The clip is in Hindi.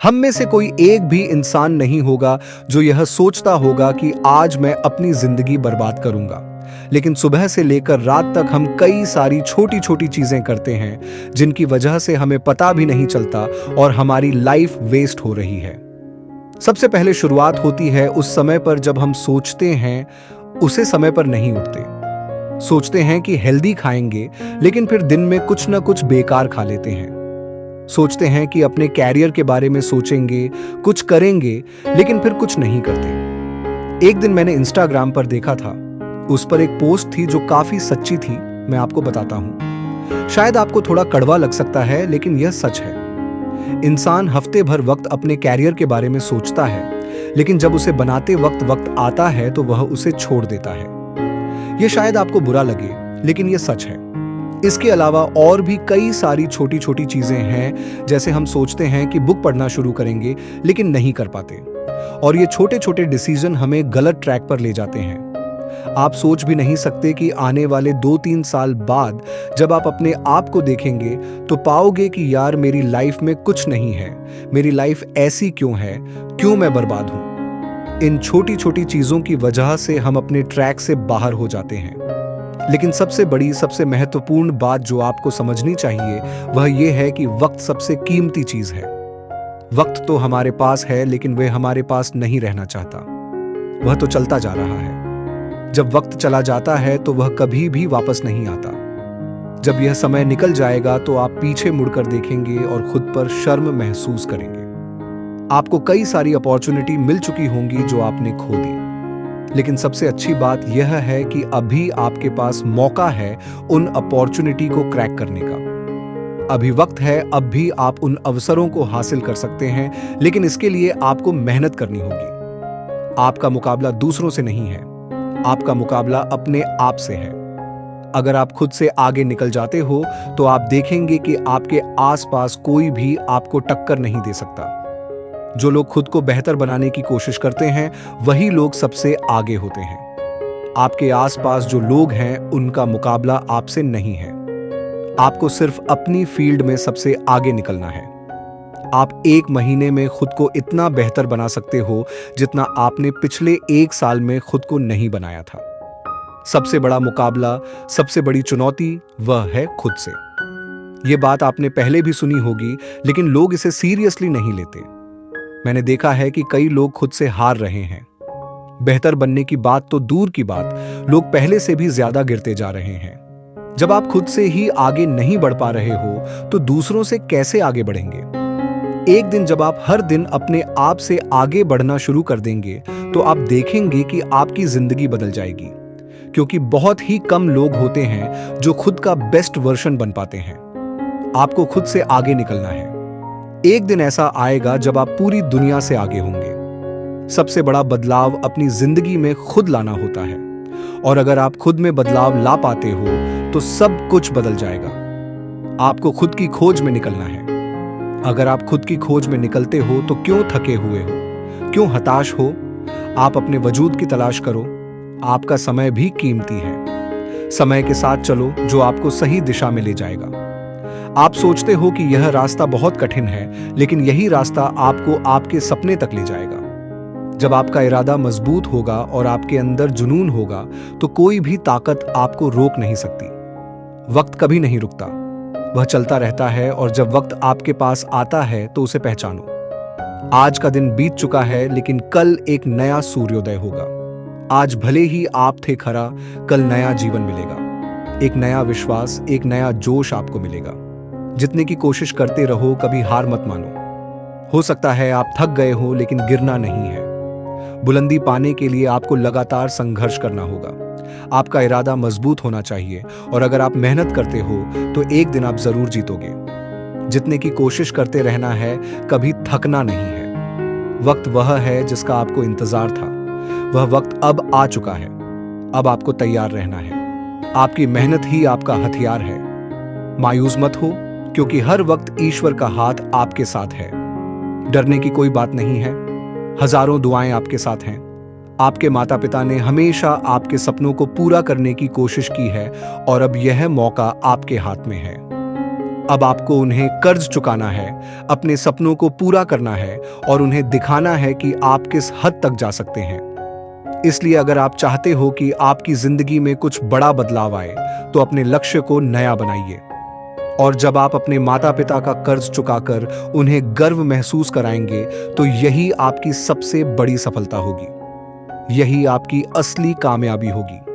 हम में से कोई एक भी इंसान नहीं होगा जो यह सोचता होगा कि आज मैं अपनी जिंदगी बर्बाद करूंगा। लेकिन सुबह से लेकर रात तक हम कई सारी छोटी छोटी चीजें करते हैं जिनकी वजह से हमें पता भी नहीं चलता और हमारी लाइफ वेस्ट हो रही है। सबसे पहले शुरुआत होती है उस समय पर जब हम सोचते हैं उसे समय पर नहीं उठते। सोचते हैं कि हेल्दी खाएंगे, लेकिन फिर दिन में कुछ ना कुछ बेकार खा लेते हैं। सोचते हैं कि अपने कैरियर के बारे में सोचेंगे, कुछ करेंगे, लेकिन फिर कुछ नहीं करते। एक दिन मैंने इंस्टाग्राम पर देखा था, उस पर एक पोस्ट थी जो काफी सच्ची थी। मैं आपको बताता हूं, शायद आपको थोड़ा कड़वा लग सकता है, लेकिन यह सच है। इंसान हफ्ते भर वक्त अपने कैरियर के बारे में सोचता है, लेकिन जब उसे बनाते वक्त आता है तो वह उसे छोड़ देता है। यह शायद आपको बुरा लगे, लेकिन यह सच है। इसके अलावा और भी कई सारी छोटी छोटी चीजें हैं, जैसे हम सोचते हैं कि बुक पढ़ना शुरू करेंगे लेकिन नहीं कर पाते, और ये छोटे छोटे डिसीजन हमें गलत ट्रैक पर ले जाते हैं। आप सोच भी नहीं सकते कि आने वाले 2-3 साल बाद जब आप अपने आप को देखेंगे तो पाओगे कि यार मेरी लाइफ में कुछ नहीं है, मेरी लाइफ ऐसी क्यों है, क्यों मैं बर्बाद हूं। इन छोटी छोटी चीजों की वजह से हम अपने ट्रैक से बाहर हो जाते हैं। लेकिन सबसे बड़ी, सबसे महत्वपूर्ण बात जो आपको समझनी चाहिए वह यह है कि वक्त सबसे कीमती चीज है। वक्त तो हमारे पास है, लेकिन वह हमारे पास नहीं रहना चाहता। वह तो चलता जा रहा है। जब वक्त चला जाता है तो वह कभी भी वापस नहीं आता। जब यह समय निकल जाएगा तो आप पीछे मुड़कर देखेंगे और खुद पर शर्म महसूस करेंगे। आपको कई सारी अपॉर्चुनिटी मिल चुकी होंगी जो आपने खो दी, लेकिन सबसे अच्छी बात यह है कि अभी आपके पास मौका है उन अपॉर्चुनिटी को क्रैक करने का। अभी वक्त है, अब भी आप उन अवसरों को हासिल कर सकते हैं, लेकिन इसके लिए आपको मेहनत करनी होगी। आपका मुकाबला दूसरों से नहीं है, आपका मुकाबला अपने आप से है। अगर आप खुद से आगे निकल जाते हो तो आप देखेंगे कि आपके आसपास कोई भी आपको टक्कर नहीं दे सकता। जो लोग खुद को बेहतर बनाने की कोशिश करते हैं वही लोग सबसे आगे होते हैं। आपके आसपास जो लोग हैं उनका मुकाबला आपसे नहीं है। आपको सिर्फ अपनी फील्ड में सबसे आगे निकलना है। आप 1 महीने में खुद को इतना बेहतर बना सकते हो जितना आपने पिछले 1 साल में खुद को नहीं बनाया था। सबसे बड़ा मुकाबला, सबसे बड़ी चुनौती वह है खुद से। यह बात आपने पहले भी सुनी होगी, लेकिन लोग इसे सीरियसली नहीं लेते। मैंने देखा है कि कई लोग खुद से हार रहे हैं। बेहतर बनने की बात तो दूर की बात, लोग पहले से भी ज्यादा गिरते जा रहे हैं। जब आप खुद से ही आगे नहीं बढ़ पा रहे हो तो दूसरों से कैसे आगे बढ़ेंगे? एक दिन जब आप हर दिन अपने आप से आगे बढ़ना शुरू कर देंगे तो आप देखेंगे कि आपकी जिंदगी बदल जाएगी, क्योंकि बहुत ही कम लोग होते हैं जो खुद का बेस्ट वर्जन बन पाते हैं। आपको खुद से आगे निकलना है। एक दिन ऐसा आएगा जब आप पूरी दुनिया से आगे होंगे। सबसे बड़ा बदलाव अपनी जिंदगी में खुद लाना होता है, और अगर आप खुद में बदलाव ला पाते हो तो सब कुछ बदल जाएगा। आपको खुद की खोज में निकलना है। अगर आप खुद की खोज में निकलते हो तो क्यों थके हुए हो, क्यों हताश हो? आप अपने वजूद की तलाश करो। आपका समय भी कीमती है। समय के साथ चलो जो आपको सही दिशा में ले जाएगा। आप सोचते हो कि यह रास्ता बहुत कठिन है, लेकिन यही रास्ता आपको आपके सपने तक ले जाएगा। जब आपका इरादा मजबूत होगा और आपके अंदर जुनून होगा तो कोई भी ताकत आपको रोक नहीं सकती। वक्त कभी नहीं रुकता, वह चलता रहता है, और जब वक्त आपके पास आता है तो उसे पहचानो। आज का दिन बीत चुका है, लेकिन कल एक नया सूर्योदय होगा। आज भले ही आप थे खरा, कल नया जीवन मिलेगा। एक नया विश्वास, एक नया जोश आपको मिलेगा। जितने की कोशिश करते रहो, कभी हार मत मानो। हो सकता है आप थक गए हो, लेकिन गिरना नहीं है। बुलंदी पाने के लिए आपको लगातार संघर्ष करना होगा। आपका इरादा मजबूत होना चाहिए, और अगर आप मेहनत करते हो तो एक दिन आप जरूर जीतोगे। जितने की कोशिश करते रहना है, कभी थकना नहीं है। वक्त वह है जिसका आपको इंतजार था। वह वक्त अब आ चुका है। अब आपको तैयार रहना है। आपकी मेहनत ही आपका हथियार है। मायूस मत हो, क्योंकि हर वक्त ईश्वर का हाथ आपके साथ है। डरने की कोई बात नहीं है। हजारों दुआएं आपके साथ हैं। आपके माता पिता ने हमेशा आपके सपनों को पूरा करने की कोशिश की है, और अब यह मौका आपके हाथ में है। अब आपको उन्हें कर्ज चुकाना है, अपने सपनों को पूरा करना है और उन्हें दिखाना है कि आप किस हद तक जा सकते हैं। इसलिए अगर आप चाहते हो कि आपकी जिंदगी में कुछ बड़ा बदलाव आए, तो अपने लक्ष्य को नया बनाइए। और जब आप अपने माता पिता का कर्ज चुकाकर उन्हें गर्व महसूस कराएंगे, तो यही आपकी सबसे बड़ी सफलता होगी। यही आपकी असली कामयाबी होगी।